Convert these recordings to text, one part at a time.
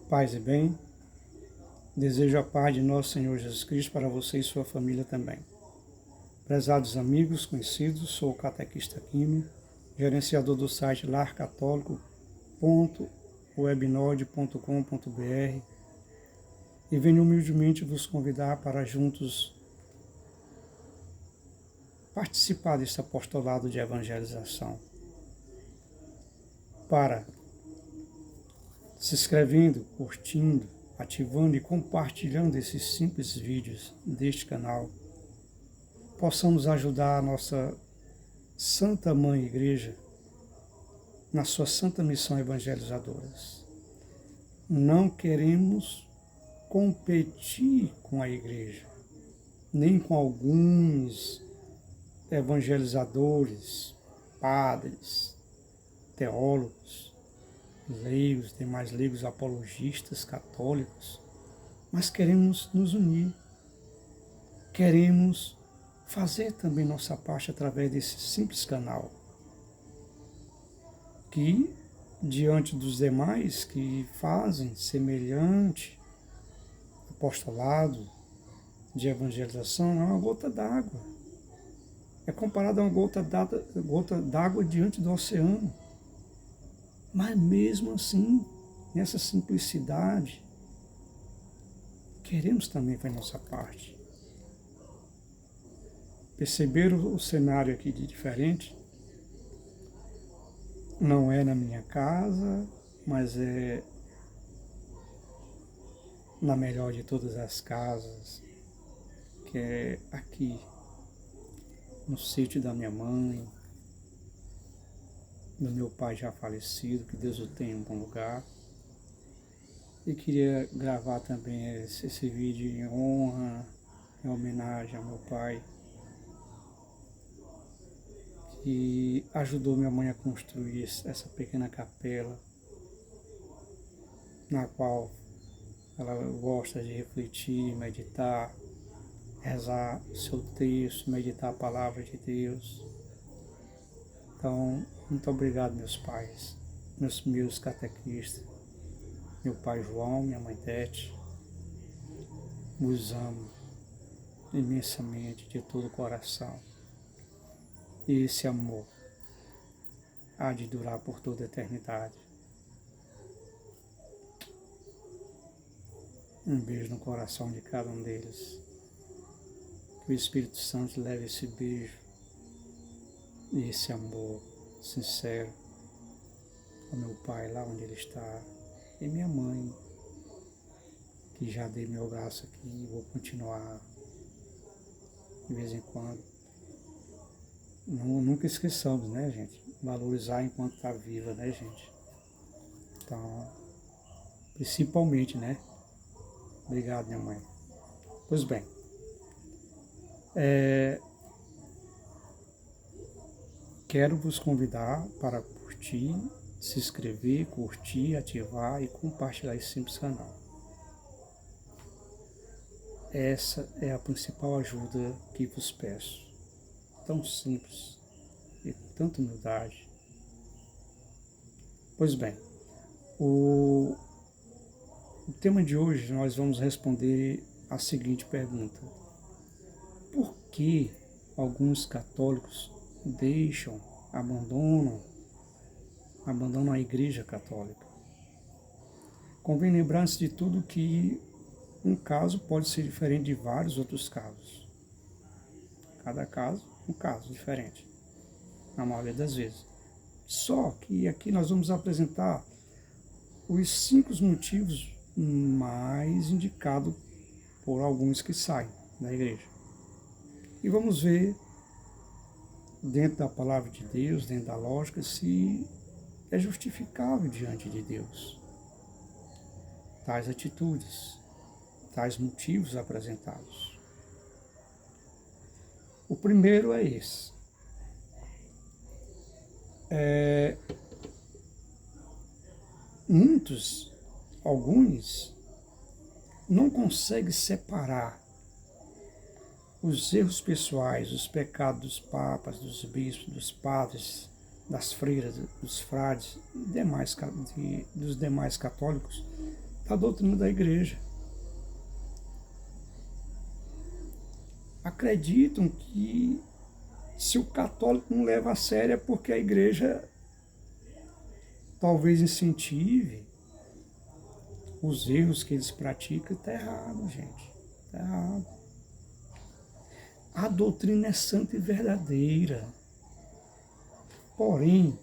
Paz e bem, desejo a paz de nosso Senhor Jesus Cristo para você e sua família também. Prezados amigos, conhecidos, sou o catequista Químio, gerenciador do site larcatólico.webnode.com.br e venho humildemente vos convidar para juntos participar desse apostolado de evangelização. Para se inscrevendo, curtindo, ativando e compartilhando esses simples vídeos deste canal, possamos ajudar a nossa Santa Mãe Igreja na sua santa missão evangelizadora. Não queremos competir com a Igreja, nem com alguns evangelizadores, padres, teólogos, leigos, demais leigos apologistas, católicos, mas queremos nos unir, queremos fazer também nossa parte através desse simples canal, que, diante dos demais que fazem semelhante apostolado de evangelização, é uma gota d'água. É comparado a uma gota d'água diante do oceano. Mas mesmo assim, nessa simplicidade, queremos também fazer nossa parte. Perceberam o cenário aqui de diferente? Não é na minha casa, mas é na melhor de todas as casas, que é aqui, no sítio da minha mãe, do meu pai já falecido, que Deus o tenha em um bom lugar. E queria gravar também esse vídeo em honra, em homenagem ao meu pai, que ajudou minha mãe a construir essa pequena capela, na qual ela gosta de refletir, meditar, rezar o seu texto, meditar a palavra de Deus. Então, muito obrigado, meus pais, meus catequistas, meu pai João, minha mãe Tete. Os amo imensamente, de todo o coração. E esse amor há de durar por toda a eternidade. Um beijo no coração de cada um deles. Que o Espírito Santo leve esse beijo e esse amor sincero ao meu pai lá onde ele está, e minha mãe, que já dei meu braço aqui e vou continuar de vez em quando. Nunca esqueçamos, né, gente? Valorizar enquanto está viva, né, gente? Então, principalmente, né? Obrigado, minha mãe. Pois bem, quero vos convidar para curtir, se inscrever, curtir, ativar e compartilhar esse simples canal. Essa é a principal ajuda que vos peço. Tão simples e tanta humildade. Pois bem, o tema de hoje nós vamos responder a seguinte pergunta: por que alguns católicos abandonam a Igreja Católica? Convém lembrar, antes de tudo, que um caso pode ser diferente de vários outros casos. Cada caso, um caso diferente, na maioria das vezes. Só que aqui nós vamos apresentar os 5 motivos mais indicados por alguns que saem da igreja. E vamos ver, dentro da palavra de Deus, dentro da lógica, se é justificável diante de Deus tais atitudes, tais motivos apresentados. O primeiro é esse. Alguns, não conseguem separar os erros pessoais, os pecados dos papas, dos bispos, dos padres, das freiras, dos frades e dos demais católicos, da doutrina da igreja. Acreditam que se o católico não leva a sério é porque a igreja talvez incentive os erros que eles praticam. Está errado, gente. Está errado. A doutrina é santa e verdadeira. Porém,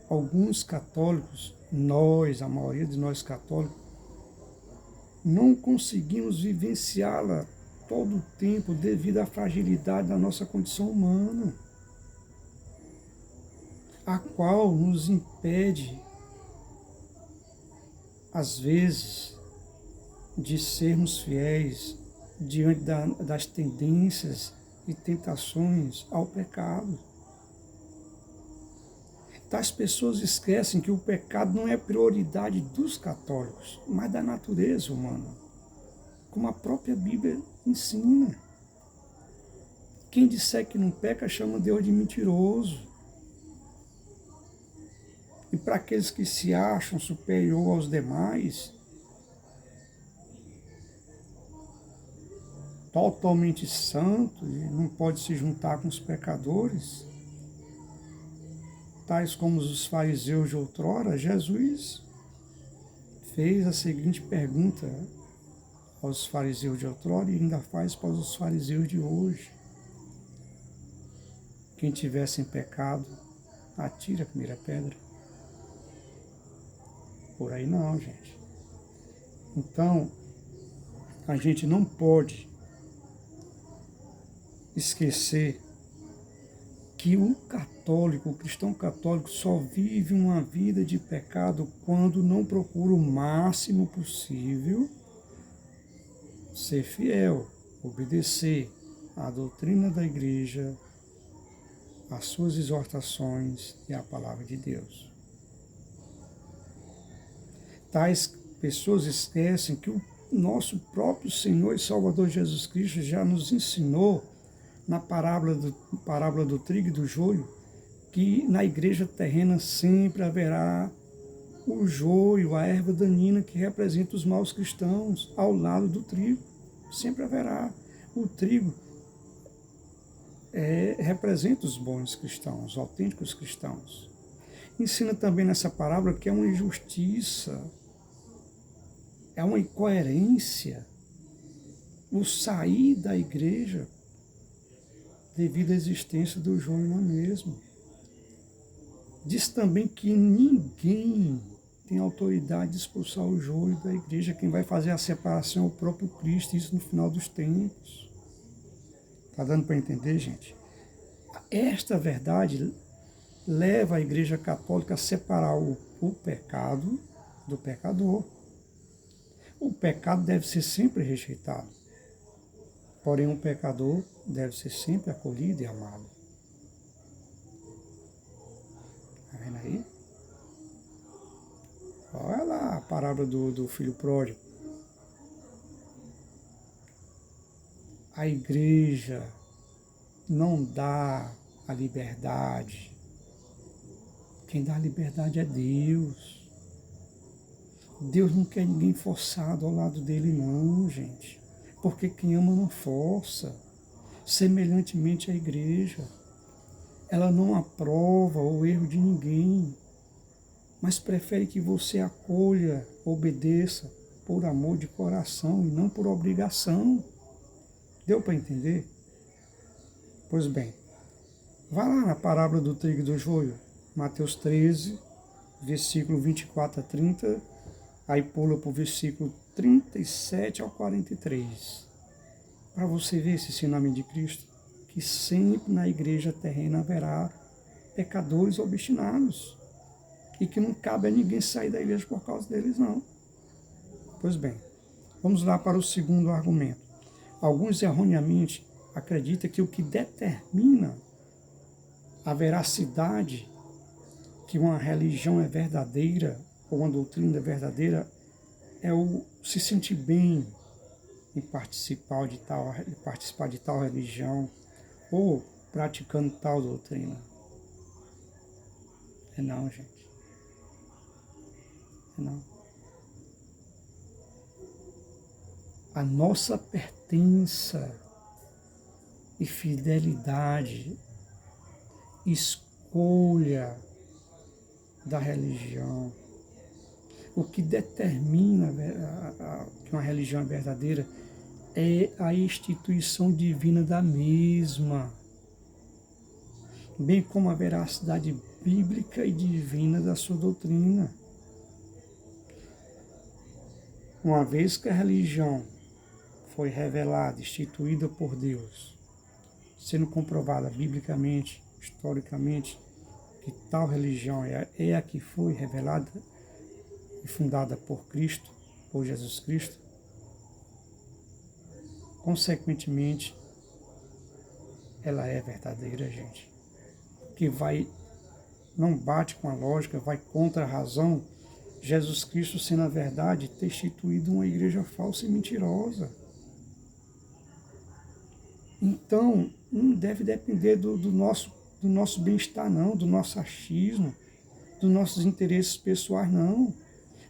alguns católicos, a maioria de nós católicos, não conseguimos vivenciá-la todo o tempo devido à fragilidade da nossa condição humana, a qual nos impede, às vezes, de sermos fiéis diante das tendências e tentações ao pecado. As pessoas esquecem que o pecado não é prioridade dos católicos, mas da natureza humana, como a própria Bíblia ensina. Quem disser que não peca chama Deus de mentiroso. E para aqueles que se acham superior aos demais, totalmente santo e não pode se juntar com os pecadores, tais como os fariseus de outrora, Jesus fez a seguinte pergunta aos fariseus de outrora e ainda faz para os fariseus de hoje. Quem tiver sem pecado, atire a primeira pedra. Por aí não, gente. Então, a gente não pode esquecer que o católico, o cristão católico, só vive uma vida de pecado quando não procura o máximo possível ser fiel, obedecer à doutrina da igreja, às suas exortações e à palavra de Deus. Tais pessoas esquecem que o nosso próprio Senhor e Salvador Jesus Cristo já nos ensinou na parábola do trigo e do joio, que na igreja terrena sempre haverá o joio, a erva daninha que representa os maus cristãos, ao lado do trigo. Sempre haverá. O trigo representa os bons cristãos, os autênticos cristãos. Ensina também nessa parábola que é uma injustiça, é uma incoerência o sair da igreja devido à existência do joio na mesma. Diz também que ninguém tem autoridade de expulsar o joio da igreja. Quem vai fazer a separação é o próprio Cristo, isso no final dos tempos. Está dando para entender, gente? Esta verdade leva a igreja católica a separar o pecado do pecador. O pecado deve ser sempre rejeitado. Porém, um pecador deve ser sempre acolhido e amado. Está vendo aí? Olha lá a parábola do filho pródigo. A igreja não dá a liberdade. Quem dá a liberdade é Deus. Deus não quer ninguém forçado ao lado dele, não, gente. Porque quem ama não força. Semelhantemente à igreja, ela não aprova o erro de ninguém, mas prefere que você acolha, obedeça por amor de coração e não por obrigação. Deu para entender? Pois bem, vá lá na parábola do trigo e do joio, Mateus 13, versículo 24 a 30, aí pula para o versículo 37 ao 43. Para você ver esse ensinamento de Cristo, que sempre na igreja terrena haverá pecadores obstinados e que não cabe a ninguém sair da igreja por causa deles, não. Pois bem, vamos lá para o segundo argumento. Alguns erroneamente acreditam que o que determina a veracidade que uma religião é verdadeira ou uma doutrina é verdadeira é o se sentir bem em participar de tal religião ou praticando tal doutrina. Não, gente. Não. A nossa pertença e fidelidade, escolha da religião, o que determina que uma religião é verdadeira é a instituição divina da mesma, bem como a veracidade bíblica e divina da sua doutrina. Uma vez que a religião foi revelada, instituída por Deus, sendo comprovada biblicamente, historicamente, que tal religião é a que foi revelada e fundada por Cristo, por Jesus Cristo, consequentemente, ela é verdadeira, gente. Que não bate com a lógica, vai contra a razão. Jesus Cristo, sendo a verdade, ter instituído uma igreja falsa e mentirosa. Então, não deve depender do nosso bem-estar, não, do nosso achismo, dos nossos interesses pessoais, não.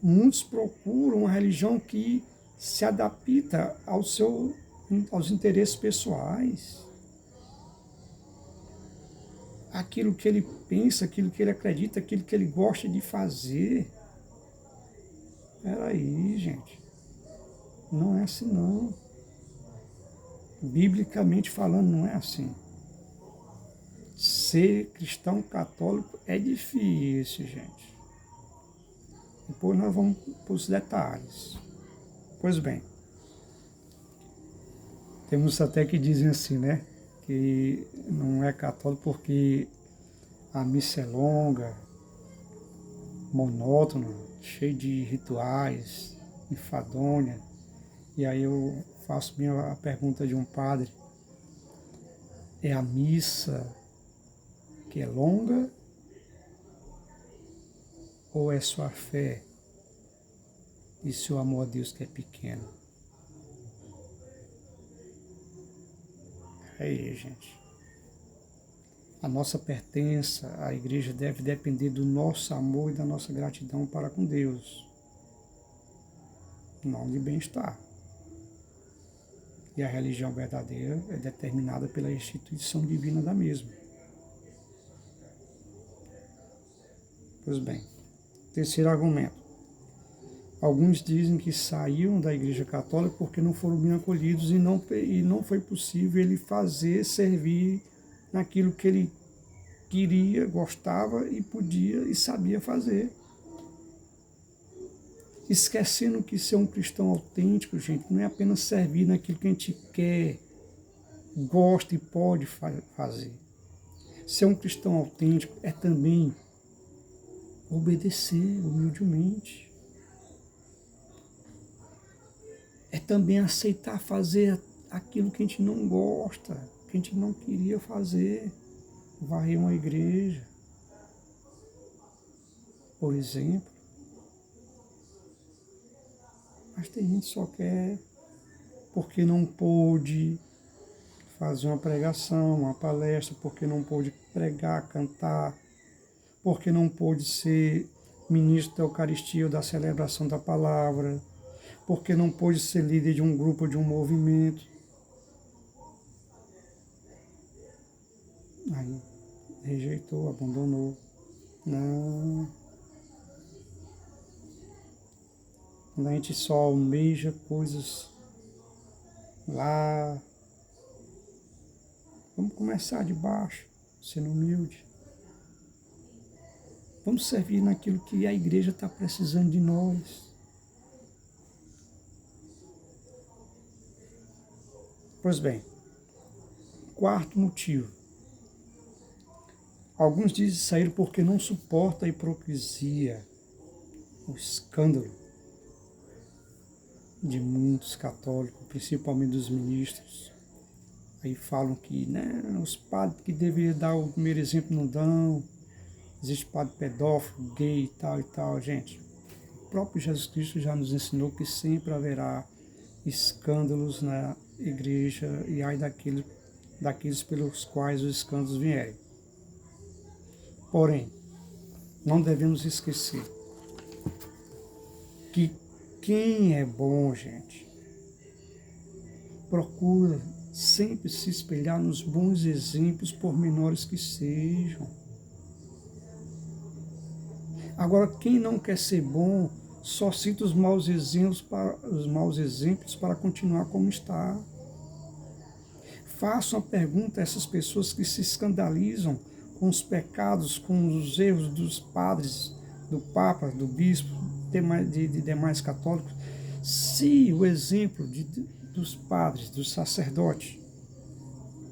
Muitos procuram uma religião que se adapta aos interesses pessoais. Aquilo que ele pensa, aquilo que ele acredita, aquilo que ele gosta de fazer. Peraí, gente. Não é assim, não. Biblicamente falando, não é assim. Ser cristão católico é difícil, gente. Depois nós vamos para os detalhes. Pois bem, temos até que dizem assim, né? Que não é católico porque a missa é longa, monótona, cheia de rituais, enfadonha. E aí eu faço a pergunta de um padre: é a missa que é longa ou é sua fé e seu amor a Deus que é pequeno? Aí, gente. A nossa pertença à igreja deve depender do nosso amor e da nossa gratidão para com Deus, não de bem-estar. E a religião verdadeira é determinada pela instituição divina da mesma. Pois bem, terceiro argumento. Alguns dizem que saíram da Igreja Católica porque não foram bem acolhidos e não foi possível ele servir naquilo que ele queria, gostava e podia e sabia fazer. Esquecendo que ser um cristão autêntico, gente, não é apenas servir naquilo que a gente quer, gosta e pode fazer. Ser um cristão autêntico é também obedecer humildemente. É também aceitar fazer aquilo que a gente não gosta, que a gente não queria fazer. Varrer uma igreja, por exemplo. Mas tem gente que só quer porque não pôde fazer uma pregação, uma palestra, porque não pôde pregar, cantar, porque não pôde ser ministro da Eucaristia ou da celebração da palavra, porque não pôde ser líder de um grupo, de um movimento. Aí rejeitou, abandonou. Não. Quando a gente só almeja coisas lá, vamos começar de baixo, sendo humilde. Vamos servir naquilo que a igreja está precisando de nós. Pois bem, quarto motivo. Alguns dizem sair porque não suporta a hipocrisia, o escândalo de muitos católicos, principalmente dos ministros. Aí falam que os padres que deveriam dar o primeiro exemplo não dão, existe padre pedófilo, gay e tal, gente. O próprio Jesus Cristo já nos ensinou que sempre haverá escândalos na igreja e ai daqueles pelos quais os escândalos vierem. Porém, não devemos esquecer que quem é bom, gente, procura sempre se espelhar nos bons exemplos, por menores que sejam. Agora, quem não quer ser bom, só cita os maus exemplos para continuar como está. Faço uma pergunta a essas pessoas que se escandalizam com os pecados, com os erros dos padres, do Papa, do Bispo, de demais católicos. Se o exemplo dos padres, dos sacerdotes,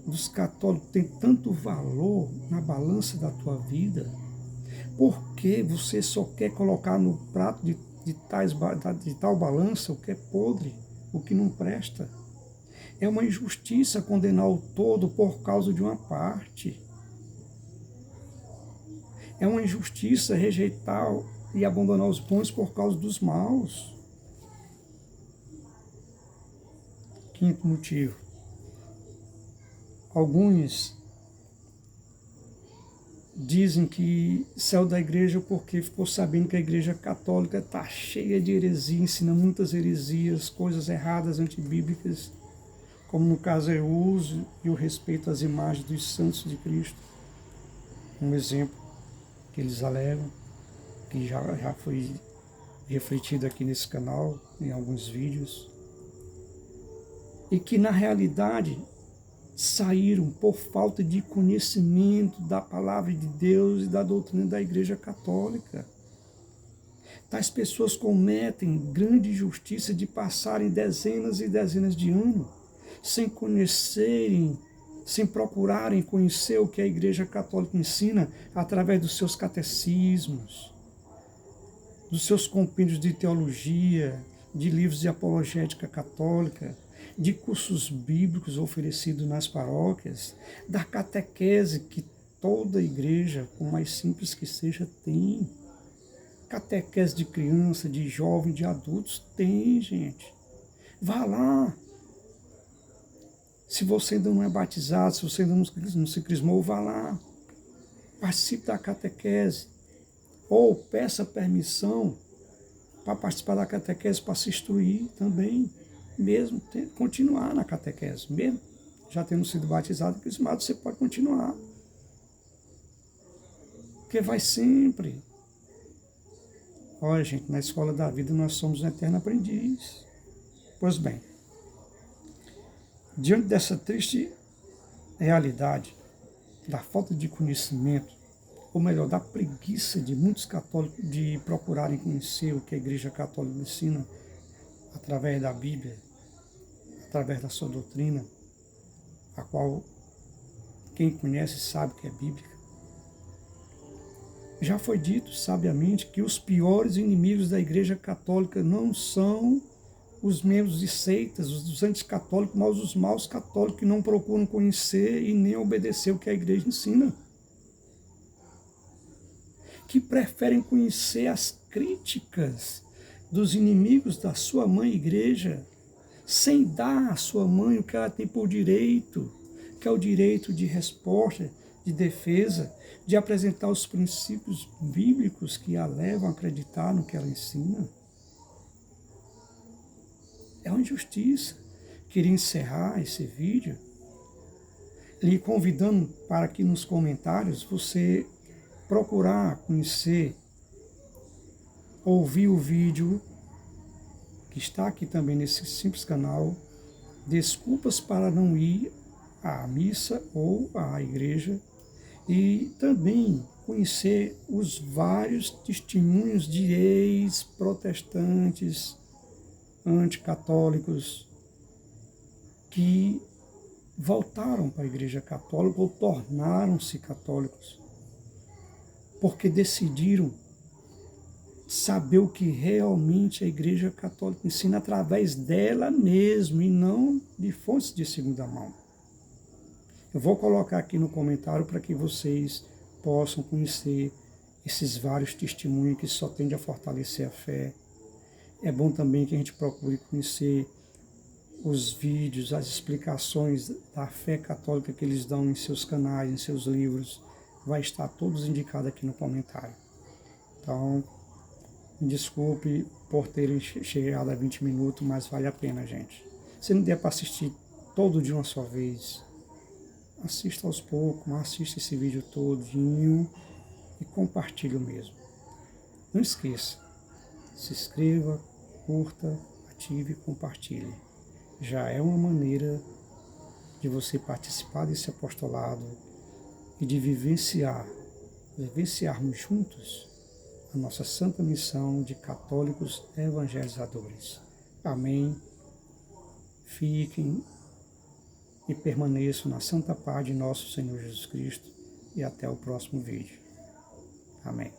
dos católicos tem tanto valor na balança da tua vida, por que você só quer colocar no prato de tal balança o que é podre, o que não presta? É uma injustiça condenar o todo por causa de uma parte. É uma injustiça rejeitar e abandonar os bons por causa dos maus. Quinto motivo. Alguns dizem que saiu da igreja porque ficou sabendo que a igreja católica está cheia de heresia, ensina muitas heresias, coisas erradas, antibíblicas, como no caso é o uso e o respeito às imagens dos santos de Cristo. Um exemplo que eles alegam, que já foi refletido aqui nesse canal, em alguns vídeos, e que na realidade saíram por falta de conhecimento da palavra de Deus e da doutrina da Igreja Católica. Tais pessoas cometem grande injustiça de passarem dezenas e dezenas de anos sem conhecerem, sem procurarem conhecer o que a Igreja Católica ensina através dos seus catecismos, dos seus compêndios de teologia, de livros de apologética católica, de cursos bíblicos oferecidos nas paróquias, da catequese que toda igreja, por mais simples que seja, tem. Catequese de criança, de jovem, de adultos, tem, gente. Vá lá. Se você ainda não é batizado, se você ainda não se crismou, vá lá. Participe da catequese. Ou peça permissão para participar da catequese, para se instruir também. Mesmo continuar na catequese. Mesmo já tendo sido batizado e crismado, você pode continuar. Porque vai sempre. Olha, gente, na escola da vida nós somos um eterno aprendiz. Pois bem, diante dessa triste realidade da falta de conhecimento, ou melhor, da preguiça de muitos católicos de procurarem conhecer o que a Igreja Católica ensina através da Bíblia, através da sua doutrina, a qual quem conhece sabe que é bíblica. Já foi dito sabiamente que os piores inimigos da Igreja Católica não são os membros de seitas, os anticatólicos, mas os maus católicos que não procuram conhecer e nem obedecer o que a Igreja ensina. Que preferem conhecer as críticas dos inimigos da sua mãe Igreja, sem dar à sua mãe o que ela tem por direito, que é o direito de resposta, de defesa, de apresentar os princípios bíblicos que a levam a acreditar no que ela ensina. É uma injustiça. Queria encerrar esse vídeo lhe convidando para que nos comentários você procurar conhecer, ouvir o vídeo que está aqui também nesse simples canal, Desculpas para não ir à missa ou à igreja, e também conhecer os vários testemunhos de ex-protestantes, anticatólicos, que voltaram para a Igreja Católica ou tornaram-se católicos, porque decidiram saber o que realmente a Igreja Católica ensina através dela mesma e não de fontes de segunda mão. Eu vou colocar aqui no comentário para que vocês possam conhecer esses vários testemunhos que só tendem a fortalecer a fé. É bom também que a gente procure conhecer os vídeos, as explicações da fé católica que eles dão em seus canais, em seus livros. Vai estar todos indicados aqui no comentário. Então, Me desculpe por terem chegado a 20 minutos, mas vale a pena, gente. Se não der para assistir todo de uma só vez, assista aos poucos, assista esse vídeo todinho e compartilhe o mesmo. Não esqueça, se inscreva, curta, ative e compartilhe. Já é uma maneira de você participar desse apostolado e de vivenciarmos juntos a nossa santa missão de católicos evangelizadores. Amém. Fiquem e permaneçam na santa paz de nosso Senhor Jesus Cristo e até o próximo vídeo. Amém.